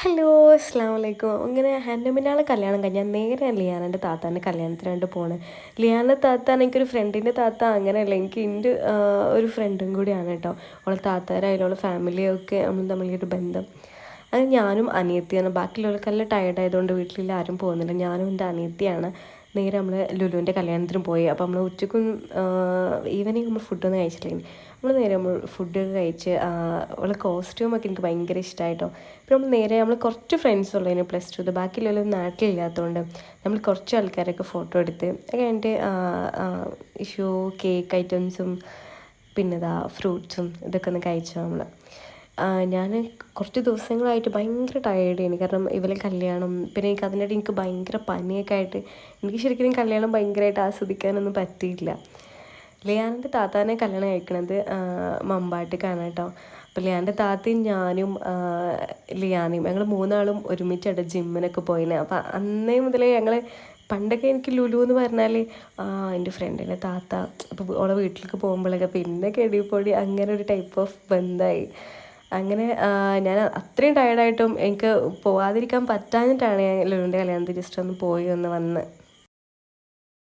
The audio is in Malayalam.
ഹലോ, അസ്സാം വലൈക്കും. അങ്ങനെ ഹന്നമിനാളെ കല്യാണം കഴിഞ്ഞാൽ നേരെ ലിയാനൻ്റെ താത്താൻ്റെ കല്യാണത്തിനായിട്ട് പോണ്. ലിയാൻ്റെ താത്താൻ എനിക്കൊരു ഫ്രണ്ടിൻ്റെ താത്ത അങ്ങനെയല്ല, എൻ്റെ ഒരു ഫ്രണ്ടും കൂടിയാണ് കേട്ടോ. അവളെ താത്താരായാലും അവളെ ഫാമിലിയൊക്കെ നമ്മൾ തമ്മിലൊരു ബന്ധം. അത് ഞാനും അനിയത്തിയാണ്. ബാക്കിയുള്ളവർക്കെല്ലാം ടയർഡായതുകൊണ്ട് വീട്ടിൽ ആരും പോകുന്നില്ല. ഞാനും എൻ്റെ അനിയത്തിയാണ് നേരെ നമ്മൾ ലുലുവിൻ്റെ കല്യാണത്തിന് പോയി. അപ്പോൾ നമ്മൾ ഉച്ചക്കും ഈവനിങ് നമ്മൾ ഫുഡൊന്നും കഴിച്ചിട്ടില്ല. നമ്മൾ നേരെ ഫുഡൊക്കെ കഴിച്ച് അവളെ കോസ്റ്റ്യൂമൊക്കെ എനിക്ക് ഭയങ്കര ഇഷ്ടമായിട്ടോ. പിന്നെ നമ്മൾ കുറച്ച് ഫ്രണ്ട്സ് ഉള്ളതിന് പ്ലസ് ടു ബാക്കിയുള്ളവരും നാട്ടിലില്ലാത്തതുകൊണ്ട് നമ്മൾ കുറച്ച് ആൾക്കാരൊക്കെ ഫോട്ടോ എടുത്ത് കഴിഞ്ഞിട്ട് ഷൂ കേക്ക് ഐറ്റംസും പിന്നെ ഫ്രൂട്ട്സും ഇതൊക്കെ ഒന്ന് കഴിച്ചു നമ്മൾ. ഞാൻ കുറച്ച് ദിവസങ്ങളായിട്ട് ഭയങ്കര ടയേർഡായിരുന്നു. കാരണം ഇവരെ കല്യാണം, പിന്നെ അതിനിടെ എനിക്ക് ഭയങ്കര പനിയൊക്കെ ആയിട്ട് എനിക്ക് ശരിക്കും കല്യാണം ഭയങ്കരമായിട്ട് ആസ്വദിക്കാനൊന്നും പറ്റിയില്ല. ലിയാൻ്റെ താത്താനെ കല്യാണം കഴിക്കണത് മമ്പാട്ടിക്കാണ് കേട്ടോ. അപ്പോൾ ലിയാൻ്റെ താത്തയും ഞാനും ലിയാനയും ഞങ്ങൾ മൂന്നാളും ഒരുമിച്ചായിട്ട് ജിമ്മിനൊക്കെ പോയിന്. അപ്പോൾ അന്നേ മുതലേ ഞങ്ങൾ പണ്ടൊക്കെ എനിക്ക് ലുലു എന്ന് പറഞ്ഞാൽ എൻ്റെ ഫ്രണ്ടിൻ്റെ താത്ത അപ്പോൾ ഓളെ വീട്ടിലേക്ക് പോകുമ്പോഴൊക്കെ പിന്നെ കെടിപ്പൊടി അങ്ങനെ ഒരു ടൈപ്പ് ഓഫ് ബന്ധമായി. അങ്ങനെ ഞാൻ അത്രയും ടയർഡായിട്ടും എനിക്ക് പോകാതിരിക്കാൻ പറ്റാഞ്ഞിട്ടാണ് ഞാൻ ലുലുവിൻ്റെ കല്യാണത്തിൽ ജസ്റ്റ് ഒന്ന് പോയി ഒന്ന് വന്ന്